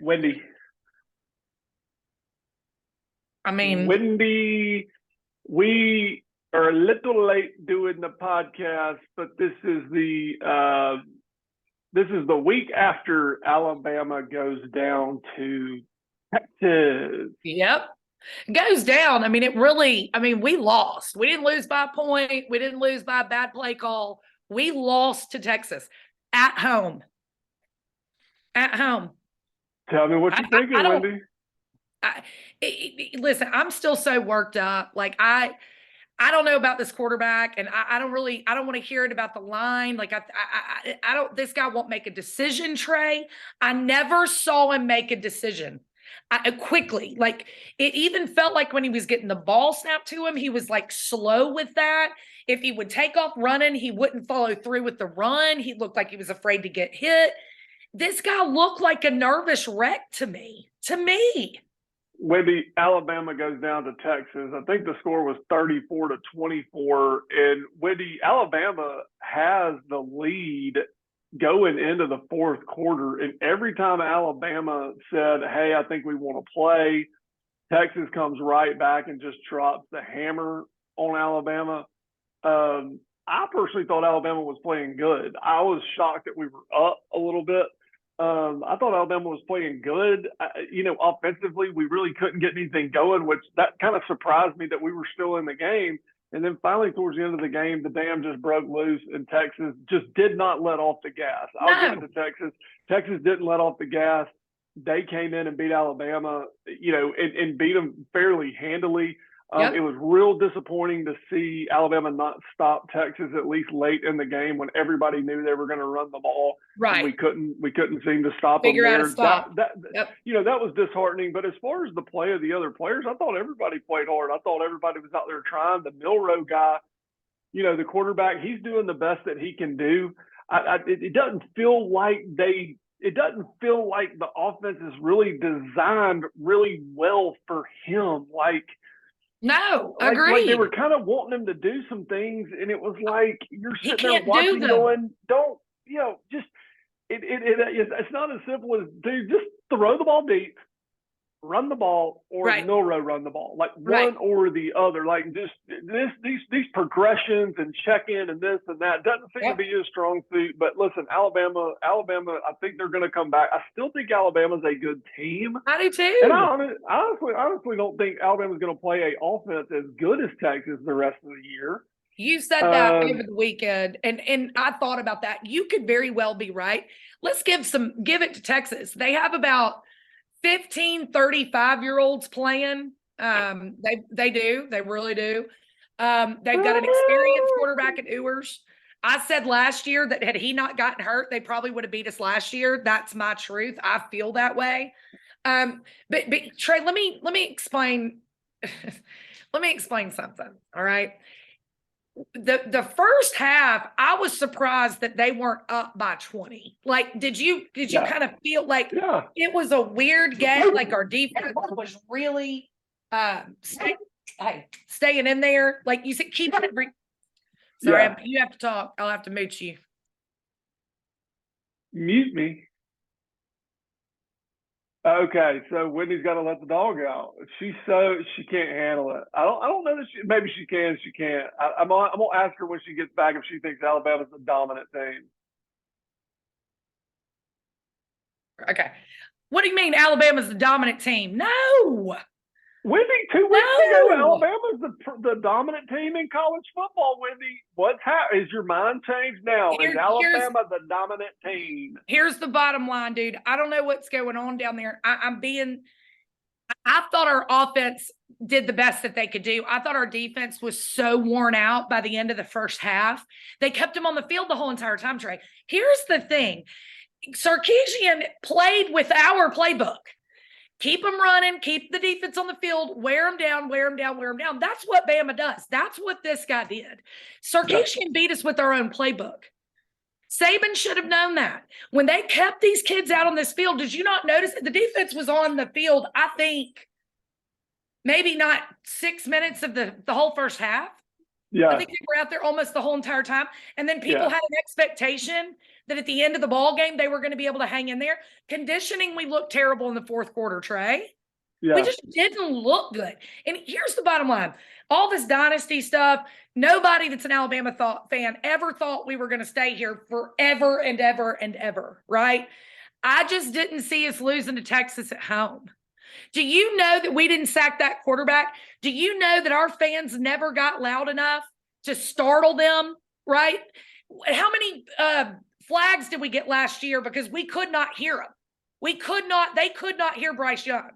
Wendy. I mean, Wendy, we are a little late doing the podcast, but this is the week after Alabama goes down to Texas. yep. Goes down. I mean, we lost. We didn't lose by a point. We didn't lose by a bad play call. We lost to Texas at home. At home. Tell me what you're thinking, Wendy. Listen, I'm still so worked up. Like I don't know about this quarterback, and I don't want to hear it about the line. Like I don't. This guy won't make a decision. Trey, I never saw him make a decision quickly. Like it even felt like when he was getting the ball snapped to him, he was like slow with that. If he would take off running, he wouldn't follow through with the run. He looked like he was afraid to get hit. This guy looked like a nervous wreck to me. Wendy, Alabama goes down to Texas. I think the score was 34-24. And Wendy, Alabama has the lead going into the fourth quarter. And every time Alabama said, hey, I think we want to play, Texas comes right back and just drops the hammer on Alabama. I personally thought Alabama was playing good. I was shocked that we were up a little bit. I thought Alabama was playing good. Offensively, we really couldn't get anything going, which that kind of surprised me that we were still in the game. And then finally, towards the end of the game, the dam just broke loose, and Texas just did not let off the gas. I'll give it to Texas. Texas didn't let off the gas. They came in and beat Alabama, and beat them fairly handily. Yep. It was real disappointing to see Alabama not stop Texas at least late in the game when everybody knew they were going to run the ball. Right. We couldn't seem to stop Figure them out there. a stop. That was disheartening. But as far as the play of the other players, I thought everybody played hard. I thought everybody was out there trying. The Milroe guy, the quarterback, he's doing the best that he can do. It doesn't feel like the offense is really designed really well for him. No, agreed. Like they were kind of wanting him to do some things, and it was like you're sitting there watching, going, "Don't, it's not as simple as just throw the ball deep, run the ball, or Milroe run the ball, like one or the other. Like just these progressions and check in and this and that doesn't seem to be his strong suit. But listen, Alabama, I think they're going to come back. I still think Alabama's a good team. I do too. And I honestly don't think Alabama's going to play an offense as good as Texas the rest of the year. You said that over the weekend, and I thought about that. You could very well be right. Let's give it to Texas. They have about 15 35-year-olds playing. They do. They really do. They've got an experienced quarterback at Ewers. I said last year that had he not gotten hurt, they probably would have beat us last year. That's my truth. I feel that way. But Trey, let me explain. Let me explain something. All right. The first half, I was surprised that they weren't up by 20. Like, did you kind of feel like it was a weird game? Like our defense was really staying in there. Like you said, keep it. Sorry, you have to talk. I'll have to mute you. Mute me. Okay, so Wendy's got to let the dog out. She can't handle it. I don't know that maybe she can, she can't. I'm gonna ask her when she gets back if she thinks Alabama's the dominant team. Okay, what do you mean Alabama's the dominant team? No. Wendy, 2 weeks ago, Alabama's the dominant team in college football. Wendy, what's happened? Is your mind changed now? Is Alabama the dominant team? Here's the bottom line, dude. I don't know what's going on down there. I thought our offense did the best that they could do. I thought our defense was so worn out by the end of the first half. They kept him on the field the whole entire time, Trey. Here's the thing. Sarkisian played with our playbook. Keep them running, keep the defense on the field, wear them down. That's what Bama does. That's what this guy did. Sarkisian beat us with our own playbook. Saban should have known that. When they kept these kids out on this field, did you not notice that the defense was on the field, I think, maybe not 6 minutes of the whole first half? Yeah. I think they were out there almost the whole entire time. And then people Yeah. had an expectation that at the end of the ball game, they were going to be able to hang in there. Conditioning, we looked terrible in the fourth quarter, Trey. We Yeah. just didn't look good. And here's the bottom line. All this dynasty stuff, nobody that's an Alabama fan ever thought we were going to stay here forever and ever and ever, right? I just didn't see us losing to Texas at home. Do you know that we didn't sack that quarterback? Do you know that our fans never got loud enough to startle them, right? How many flags did we get last year because we could not hear them? They could not hear Bryce Young.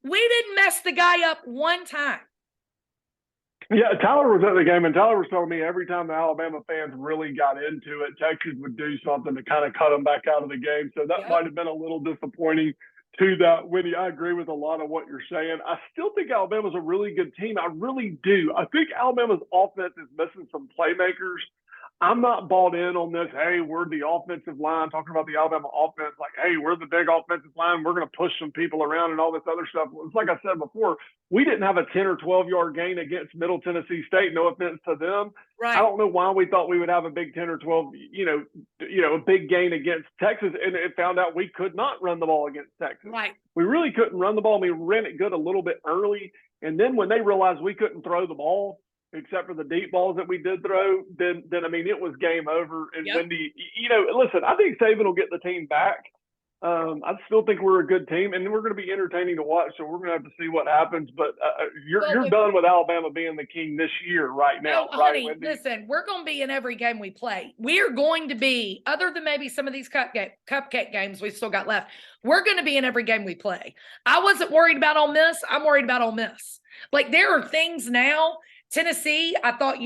We didn't mess the guy up one time. Yeah, Tyler was at the game, and Tyler was telling me every time the Alabama fans really got into it, Texas would do something to kind of cut them back out of the game. So that might have been a little disappointing to that. Wendy, I agree with a lot of what you're saying. I still think Alabama's a really good team. I really do. I think Alabama's offense is missing some playmakers. I'm not bought in on this. Hey, we're the offensive line, talking about the Alabama offense. Like, hey, we're the big offensive line. We're going to push some people around and all this other stuff. It's like I said before, we didn't have a 10 or 12-yard gain against Middle Tennessee State. No offense to them. Right. I don't know why we thought we would have a big 10 or 12, a big gain against Texas, and it found out we could not run the ball against Texas. Right. We really couldn't run the ball. We ran it good a little bit early, and then when they realized we couldn't throw the ball, except for the deep balls that we did throw, then I mean, it was game over. And Wendy, listen, I think Saban will get the team back. I still think we're a good team, and we're going to be entertaining to watch. So we're going to have to see what happens. But you're done with Alabama being the king this year, right now, no, right, honey, Wendy? listen, we're going to be in every game we play. We're going to be, other than maybe some of these cupcake games we've still got left, we're going to be in every game we play. I wasn't worried about Ole Miss. I'm worried about Ole Miss. Like, there are things now. Tennessee, I thought,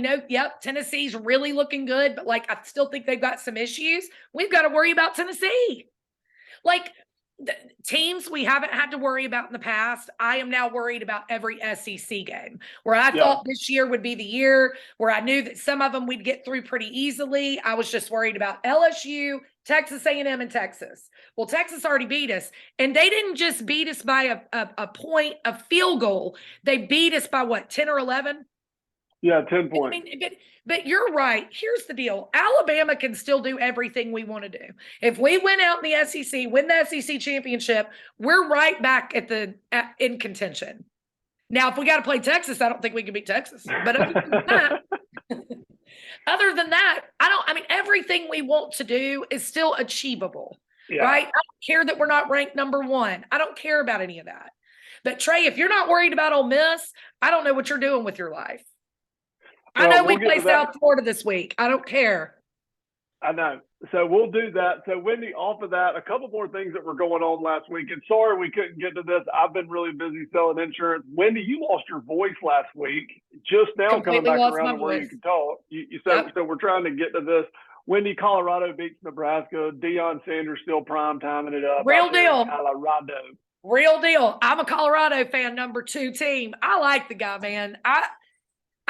Tennessee's really looking good, but like, I still think they've got some issues. We've got to worry about Tennessee. Like, the teams we haven't had to worry about in the past, I am now worried about every SEC game, where I thought this year would be the year where I knew that some of them we'd get through pretty easily. I was just worried about LSU, Texas A&M, and Texas. Well, Texas already beat us, and they didn't just beat us by a point, a field goal. They beat us by what, 10 or 11? Yeah, 10 points. I mean, but you're right. Here's the deal. Alabama can still do everything we want to do. If we win out in the SEC, win the SEC championship, we're right back in contention. Now, if we got to play Texas, I don't think we can beat Texas. But other than that, everything we want to do is still achievable, right? I don't care that we're not ranked number 1. I don't care about any of that. But Trey, if you're not worried about Ole Miss, I don't know what you're doing with your life. I know we play South Florida this week. I don't care. I know. So we'll do that. So, Wendy, off of that, a couple more things that were going on last week. And sorry we couldn't get to this. I've been really busy selling insurance. Wendy, you lost your voice last week. Just now coming back around to where you can talk. You said, So we're trying to get to this. Wendy, Colorado beats Nebraska. Deion Sanders still prime timing it up. Real deal. Colorado. Real deal. I'm a Colorado fan, number 2 team. I like the guy, man.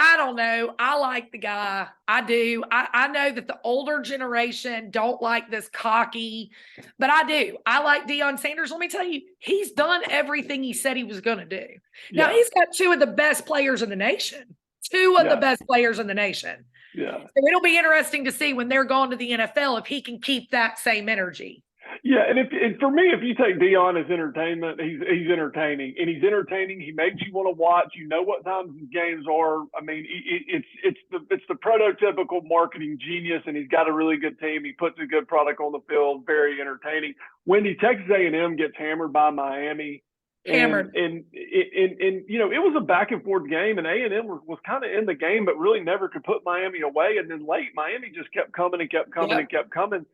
I don't know. I like the guy. I do. I know that the older generation don't like this cocky, but I do. I like Deion Sanders. Let me tell you, he's done everything he said he was going to do. Now, he's got 2 of the best players in the nation. 2 of the best players in the nation. Yeah. So it'll be interesting to see when they're gone to the NFL if he can keep that same energy. Yeah, and for me, if you take Deion as entertainment, he's entertaining, and he's entertaining. He makes you want to watch. You know what times his games are. I mean, it's the prototypical marketing genius, and he's got a really good team. He puts a good product on the field. Very entertaining. Wendy, Texas A&M gets hammered by Miami. Hammered. And it was a back and forth game, and A&M was kind of in the game, but really never could put Miami away. And then late, Miami just kept coming and kept coming and kept coming.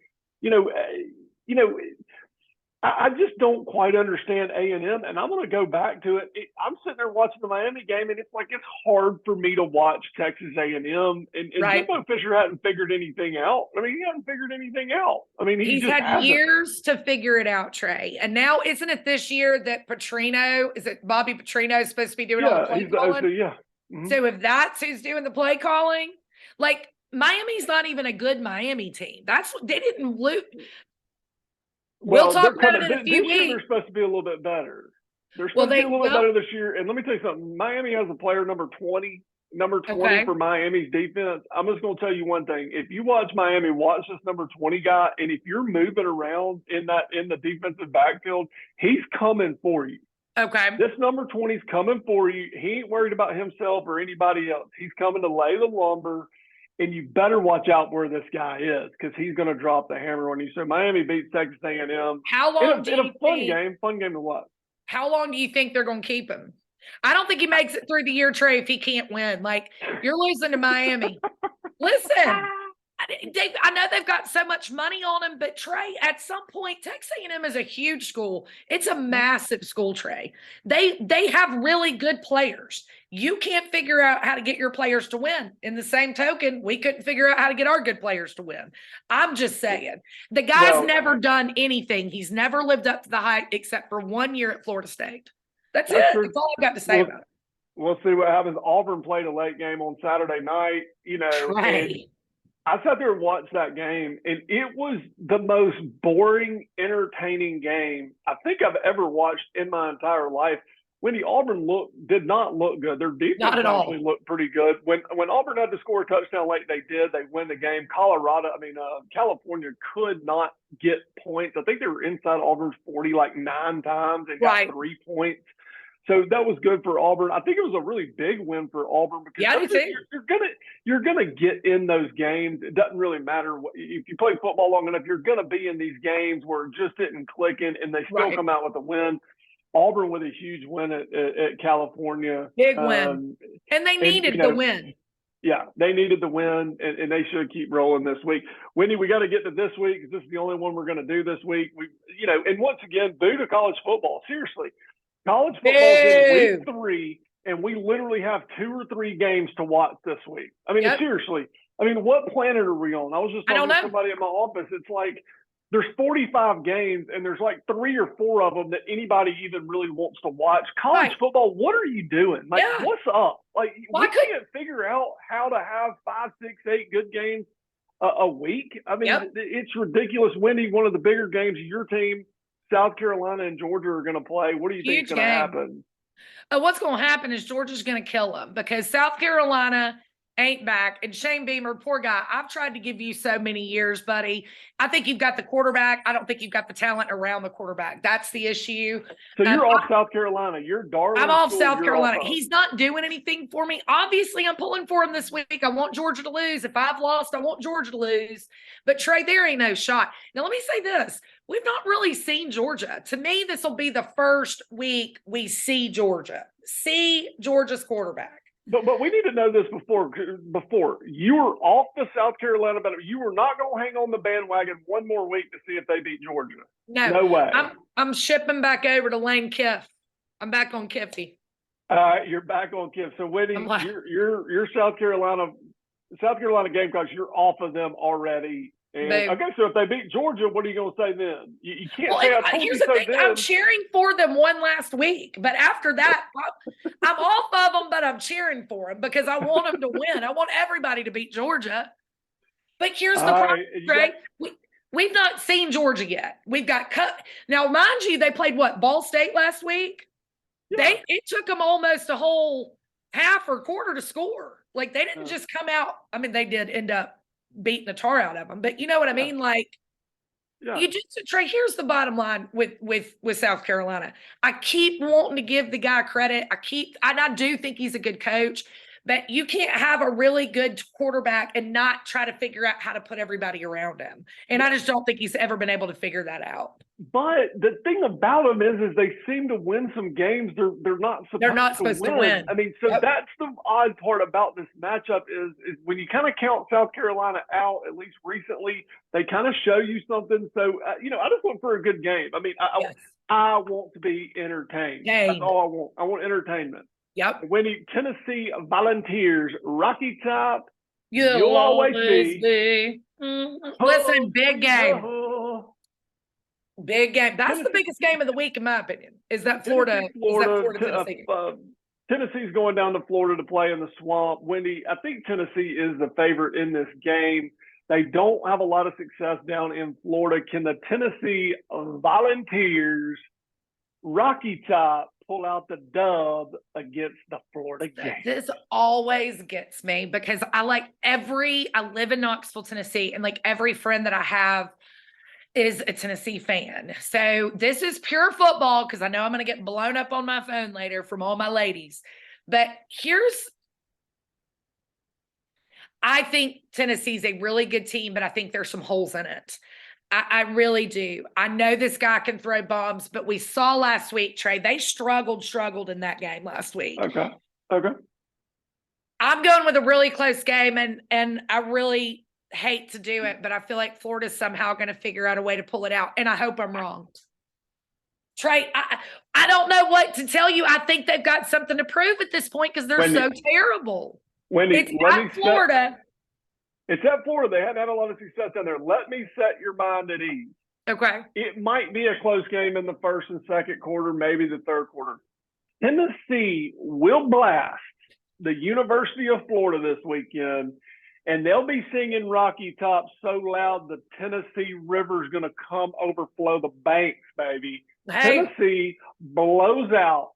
I just don't quite understand A&M, and I'm going to go back to it. I'm sitting there watching the Miami game, and it's hard for me to watch Texas A&M. And Jimbo Fisher hadn't figured anything out. I mean, he hadn't figured anything out. I mean, he's had years to figure it out, Trey. And now, isn't it this year that Bobby Petrino is supposed to be doing all the play calling? Mm-hmm. So if that's who's doing the play calling, Miami's not even a good Miami team. That's what they didn't lose. We'll talk about it in a few weeks. This year they're supposed to be a little bit better. They're supposed to be a little bit better this year. And let me tell you something. Miami has a player number 20 number 20 Okay. for Miami's defense. I'm just going to tell you one thing. If you watch Miami, watch this number 20 guy, and if you're moving around in the defensive backfield, he's coming for you. Okay. This number 20 is coming for you. He ain't worried about himself or anybody else. He's coming to lay the lumber, and you better watch out where this guy is because he's going to drop the hammer on you. So Miami beats Texas A&M. How long in a fun game to watch. How long do you think they're going to keep him? I don't think he makes it through the year, Trey, if he can't win. Like, you're losing to Miami. Listen, Dave, I know they've got so much money on him, but Trey, at some point, Texas A&M is a huge school. It's a massive school, Trey. They have really good players. You can't figure out how to get your players to win. In the same token, we couldn't figure out how to get our good players to win. I'm just saying. The guy's never done anything. He's never lived up to the hype except for 1 year at Florida State. That's it. True. That's all I've got to say about it. We'll see what happens. Auburn played a late game on Saturday night, Trey. I sat there and watched that game, and it was the most boring, entertaining game I think I've ever watched in my entire life. Wendy, Auburn did not look good. Their defense actually looked pretty good. When Auburn had to score a touchdown late, they did. They win the game. California could not get points. I think they were inside Auburn's 40 like 9 times and got 3 points. So that was good for Auburn. I think it was a really big win for Auburn because you're gonna get in those games. It doesn't really matter if you play football long enough. You're gonna be in these games where it just isn't clicking, and they still come out with a win. Auburn with a huge win at California, big win, and they needed the win. Yeah, they needed the win, and they should keep rolling this week. Wendy, we got to get to this week because this is the only one we're going to do this week. And once again, boo to college football. Seriously. College football is in week 3, and we literally have 2 or 3 games to watch this week. Seriously. What planet are we on? I was just talking to somebody at my office. It's like there's 45 games, and there's like 3 or 4 of them that anybody even really wants to watch. College football, what are you doing? What's up? We can't figure out how to have 5, 6, 8 good games a week. It's ridiculous. Wendy, one of the bigger games of your team, South Carolina and Georgia are going to play. What do you think is going to happen? What's going to happen is Georgia's going to kill them because South Carolina ain't back. And Shane Beamer, poor guy, I've tried to give you so many years, buddy. I think you've got the quarterback. I don't think you've got the talent around the quarterback. That's the issue. So you're off South Carolina. You're darling. I'm off South Carolina. He's not doing anything for me. Obviously, I'm pulling for him this week. I want Georgia to lose. If I've lost, I want Georgia to lose. But Trey, there ain't no shot. Now, let me say this. We've not really seen Georgia. To me, this will be the first week we see Georgia's quarterback. But we need to know this before. You were off the South Carolina, but you were not going to hang on the bandwagon one more week to see if they beat Georgia. No way. I'm shipping back over to Lane Kiff. I'm back on Kiffy. You're back on Kiff. So Wendy, you're South Carolina Gamecocks. You're off of them already. And, okay, so if they beat Georgia, what are you going to say then? You can't say I told you so then. I'm cheering for them one last week, but after that, I'm off of them, but I'm cheering for them because I want them to win. I want everybody to beat Georgia. But here's the problem, Greg. We've not seen Georgia yet. We've got cut. Now, mind you, they played Ball State last week? Yeah. It took them almost a whole half or quarter to score. They didn't just come out. They did end up beating the tar out of them, but you know what I mean? Trey, here's the bottom line with South Carolina. I keep wanting to give the guy credit. I do think he's a good coach, but you can't have a really good quarterback and not try to figure out how to put everybody around him. And I just don't think he's ever been able to figure that out. But the thing about them is they seem to win some games they're not supposed to win. That's the odd part about this matchup is when you kind of count South Carolina out, at least recently, they kind of show you something. So, I just want for a good game. I want to be entertained. That's all I want. I want entertainment. Yep. When Tennessee Volunteers, Rocky Top, you'll always be. Listen, big game. Big game. That's the biggest game of the week, in my opinion. Is that Florida Tennessee? Tennessee's going down to Florida to play in the Swamp. Wendy, I think Tennessee is the favorite in this game. They don't have a lot of success down in Florida. Can the Tennessee Volunteers, Rocky Top, pull out the dub against the Florida Gators. This always gets me because I live in Knoxville, Tennessee, and like every friend that I have is a Tennessee fan. So this is pure football because I know I'm going to get blown up on my phone later from all my ladies. But I think Tennessee's a really good team, but I think there's some holes in it. I really do. I know this guy can throw bombs, but we saw last week, Trey, they struggled in that game last week. Okay. I'm going with a really close game, and I really hate to do it, but I feel like Florida's somehow going to figure out a way to pull it out, and I hope I'm wrong. Trey, I don't know what to tell you. I think they've got something to prove at this point because they're so terrible. Wendy, it's not Florida. It's at Florida. They haven't had a lot of success down there. Let me set your mind at ease. Okay. It might be a close game in the first and second quarter, maybe the third quarter. Tennessee will blast the University of Florida this weekend, and they'll be singing Rocky Top so loud the Tennessee River's going to come overflow the banks, baby. Hey. Tennessee blows out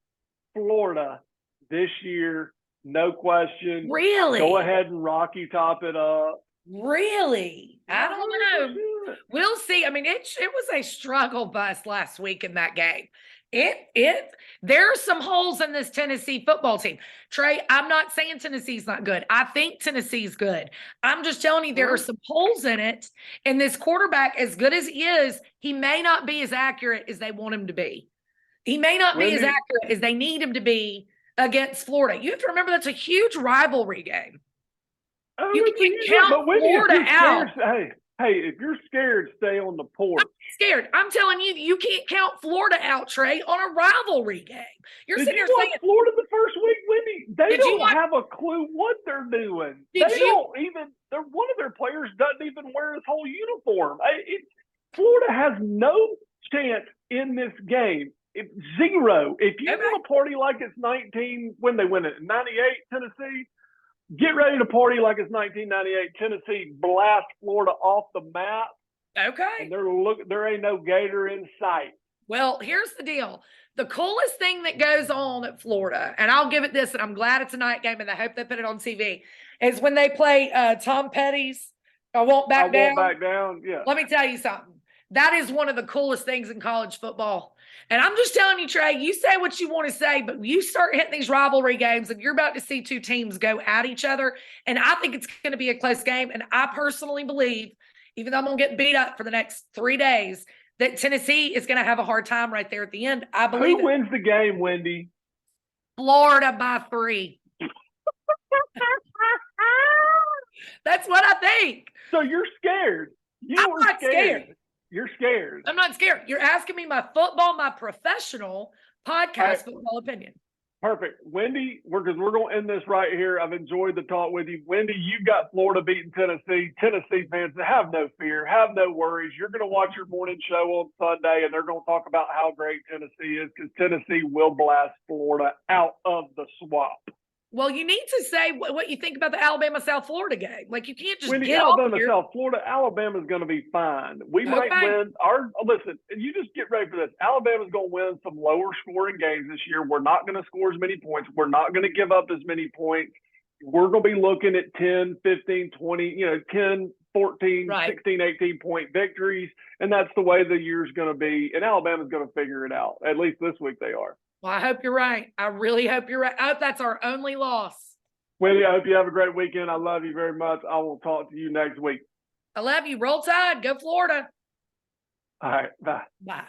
Florida this year. No question. Really? Go ahead and Rocky Top it up. Really? I don't know. We'll see. I mean, it was a struggle bus last week in that game. There are some holes in this Tennessee football team. Trey, I'm not saying Tennessee's not good. I think Tennessee's good. I'm just telling you there are some holes in it. And this quarterback, as good as he is, he may not be as accurate as they want him to be. He may not be as accurate as they need him to be against Florida. You have to remember that's a huge rivalry game. You can't count Florida out. Hey, if you're scared, stay on the porch. I'm scared. I'm telling you, you can't count Florida out, Trey, on a rivalry game. You're sitting here saying Florida the first week, Wendy. They don't have a clue what they're doing. One of their players doesn't even wear his whole uniform. Florida has no chance in this game. Zero. If you want to party like it's 19, when they win it, 98, Tennessee, get ready to party like it's 1998. Tennessee blast Florida off the map. Okay. And there ain't no gator in sight. Well, here's the deal. The coolest thing that goes on at Florida, and I'll give it this, and I'm glad it's a night game, and I hope they put it on TV, is when they play Tom Petty's I Won't Back Down. Yeah. Let me tell you something. That is one of the coolest things in college football. And I'm just telling you, Trey, you say what you want to say, but you start hitting these rivalry games and you're about to see two teams go at each other. And I think it's going to be a close game. And I personally believe, even though I'm going to get beat up for the next 3 days, that Tennessee is going to have a hard time right there at the end. I believe Who wins the game, Wendy? Florida by 3. That's what I think. So you're scared. I'm not scared. You're scared. I'm not scared. You're asking me my professional podcast football opinion. Perfect. Wendy, we're going to end this right here. I've enjoyed the talk with you. Wendy, you've got Florida beating Tennessee. Tennessee fans, have no fear. Have no worries. You're going to watch your morning show on Sunday, and they're going to talk about how great Tennessee is because Tennessee will blast Florida out of the swamp. Well, you need to say what you think about the Alabama-South Florida game. Like, you can't just Wendy, get off here. South Florida, Alabama's going to be fine. We might win. Listen, you just get ready for this. Alabama's going to win some lower scoring games this year. We're not going to score as many points. We're not going to give up as many points. We're going to be looking at 10, 15, 20, 10, 14, 16, 18 point victories. And that's the way the year's going to be. And Alabama's going to figure it out. At least this week they are. Well, I hope you're right. I really hope you're right. I hope that's our only loss. Wendy, I hope you have a great weekend. I love you very much. I will talk to you next week. I love you. Roll Tide. Go Florida. All right. Bye. Bye.